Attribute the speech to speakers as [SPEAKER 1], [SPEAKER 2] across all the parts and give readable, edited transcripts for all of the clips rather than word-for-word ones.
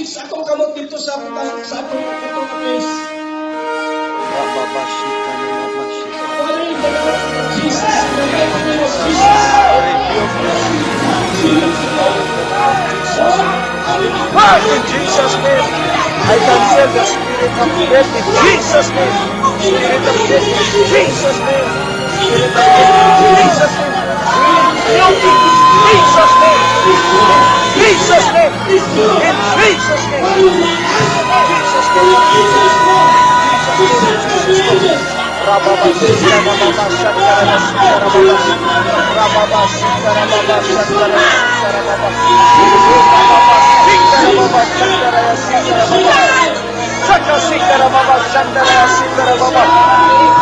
[SPEAKER 1] fix akong kamot dito sa atong office.
[SPEAKER 2] Rababashika na mabashika.
[SPEAKER 1] Father, in the name of Jesus, in the mighty name of Jesus.
[SPEAKER 2] In Jesus' name, I cancel the spirit of death in Jesus' name. Spirit of death in Jesus' name. Spirit of death in Jesus' name. We rebuke it in Jesus' name. In Jesus' name. In Jesus' name. In Jesus' name. In Jesus' name. Rababashika Rababashaka Rabashika Rababashika Rababashaka Rabashika Rababashika Rababashika Rababashika Chaka Sikara Baba Shandara Sikara Baba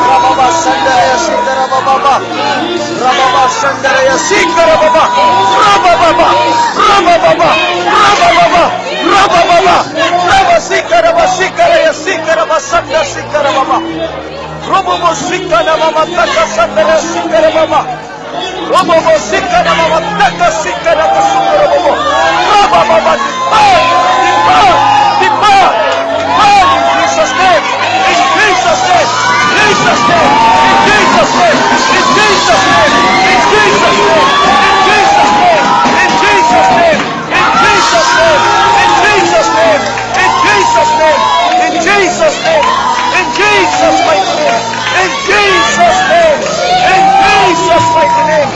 [SPEAKER 2] Rababa Shandara Sikara Baba Rababa Shandara Sikara Baba Rababa Rababa Rababa Rababa Rabba Sikara Sikara Sikara Basanda Sikara Baba Robo Sikara Baba Taka Shandara Sikara Baba Robo Sikara Baba Taka Sikara Basukara Baba Rababa Depart in Jesus' name, in Jesus' name, Jesus' name, in Jesus' name, in Jesus' name, in Jesus' name, in Jesus' name, in Jesus' name, in Jesus' name, in Jesus' name, in Jesus' name, in Jesus' name, in Jesus' mighty name, in Jesus' name, in Jesus' mighty name,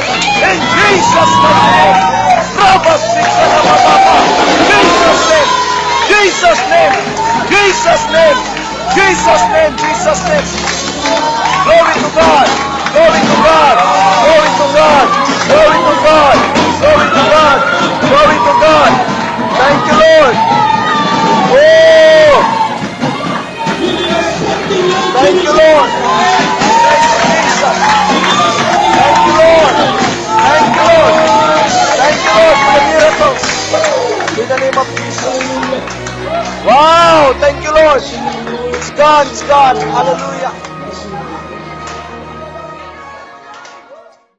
[SPEAKER 2] in Jesus' mighty name, Rabba Sikana Baba, Jesus' name, Jesus' name, Jesus' name, Jesus' name, Jesus' name. Glory to God, glory to God, glory to God, glory to God, glory to God, glory to God. Thank you, Lord. Oh, thank you, Lord. Thank you, Jesus. Thank you, Lord. Thank you, Lord. Thank you, Lord, for the miracles. In the name of Jesus. Wow, thank you, Lord. It's gone, it's gone. Hallelujah.